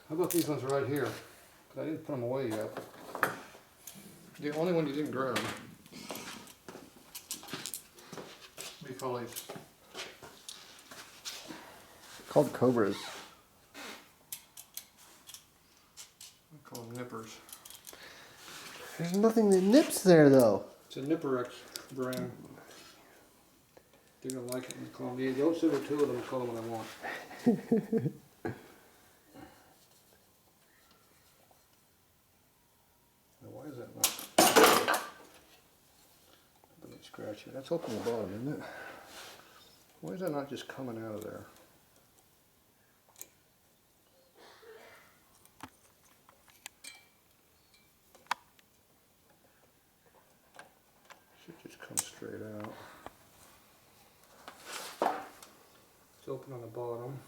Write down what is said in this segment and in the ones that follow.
How about these ones right here? 'Cause I didn't put them away yet. The only one you didn't grab. What do you call these? Called cobras. I call them nippers. There's nothing that nips there though. It's a Nipperex brand. They're gonna like it. Call them. Those are two of them. Call them what I want. Now, why is that not? Let me scratch it. That's open the bottom, isn't it? Why is that not just coming out of there? Should just come straight out. It's open on the bottom.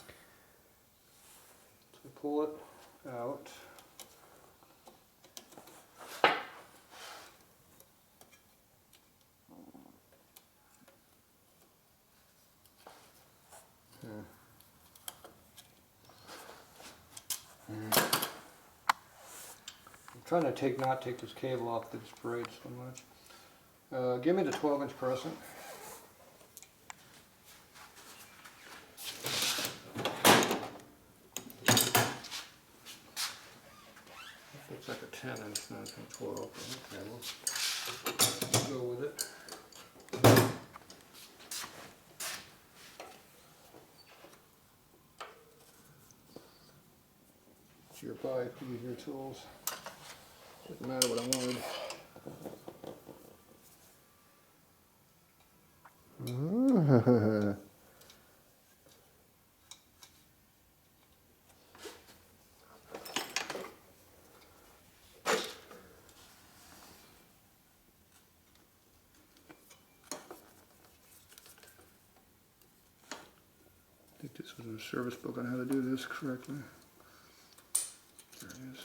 So pull it out. I'm trying to not take this cable off that it's sprayed so much. Give me the 12-inch crescent. Looks like a 10-inch, not a 12. Okay, we'll go with it. It's your pipe, use your tools. Doesn't matter what I wanted. I think this was in a service book on how to do this correctly. There it is.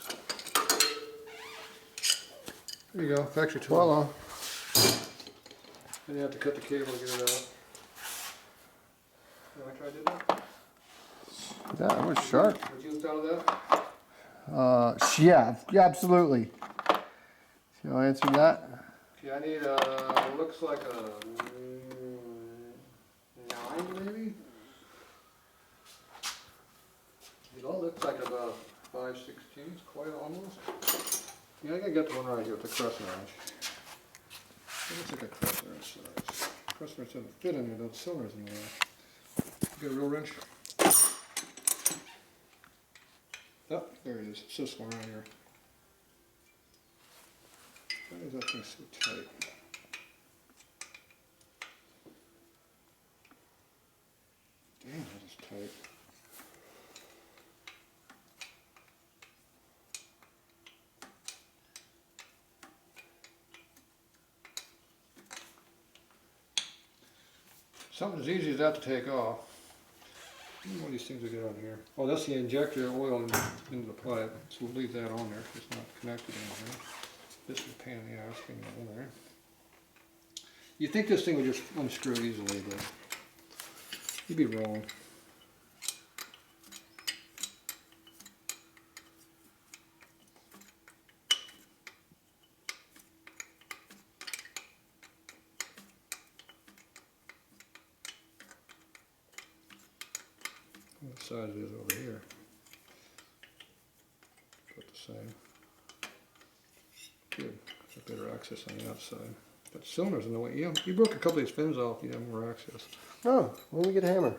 There you go, factory tool. Voila. Then you have to cut the cable to get it out. You want to try to do that? That was sharp. Would you have thought of that? Yeah, absolutely. So I'll answer that. Okay, I need looks like a 9 maybe? It all looks like about 5/16, quite almost. Yeah, I gotta get the one right here with the crescent wrench. It looks like a crescent wrench size. Crescent wrench doesn't fit in there, those cylinders in there. You got a real wrench? Oh, there it is. It's this one right here. Why is that thing so tight? Damn, that is tight. Something as easy as that to take off. What of these things we get on here? Oh, that's the injector oil into the pipe, so we'll leave that on there because it's not connected in here. This is a pain in the ass getting it in there. You think this thing would just unscrew easily, but you'd be wrong. What size it is over here? About the same. Good. Got better access on the outside. Got cylinders in the way. You broke a couple of these fins off, you'd have more access. Oh, let me get a hammer.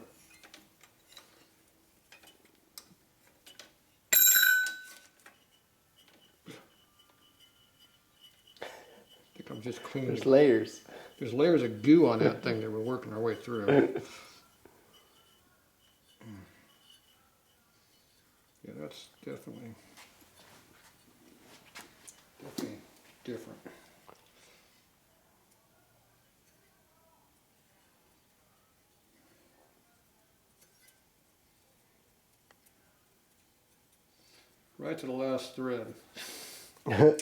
I think I'm just cleaning. There's layers. There's layers of goo on that thing that we're working our way through. Yeah, that's definitely different. Right to the last thread. Yep.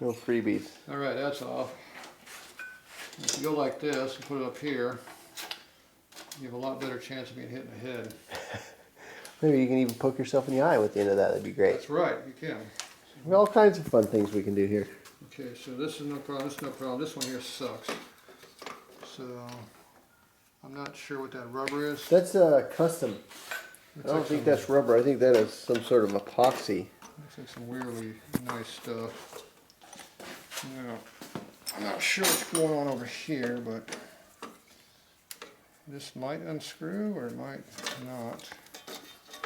No freebies. All right, that's off. If you go like this and put it up here, you have a lot better chance of being hit in the head. Maybe you can even poke yourself in the eye with the end of that. That'd be great. That's right, you can. All kinds of fun things we can do here. Okay, so this is no problem, this is no problem. This one here sucks. So, I'm not sure what that rubber is. That's custom. I don't think that's rubber. I think that is some sort of epoxy. Looks like some weirdly nice stuff. Now, I'm not sure what's going on over here, but this might unscrew or it might not.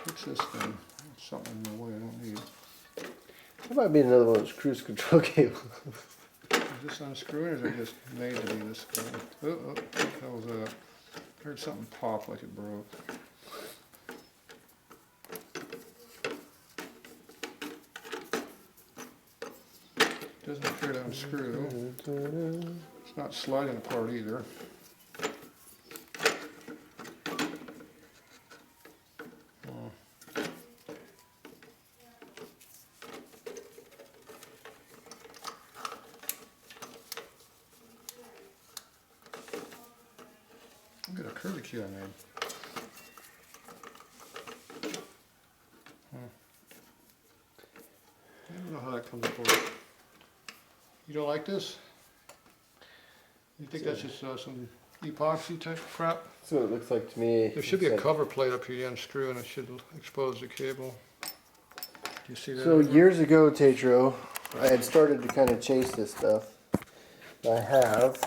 What's this thing? Something in the way I don't need. That might be another one of those cruise control cables. Is this unscrewing or is it just made to be this way? Oh, what the hell was that? I heard something pop like it broke. Doesn't appear to unscrew. It's not sliding apart either. Look at a curlicue I made. I don't know how that comes apart. You don't like this? You think that's just some epoxy type of crap? That's what it looks like to me. There should be a cover plate up here you unscrew and it should expose the cable. Do you see that? So years ago, Tatro, I had started to kind of chase this stuff. I have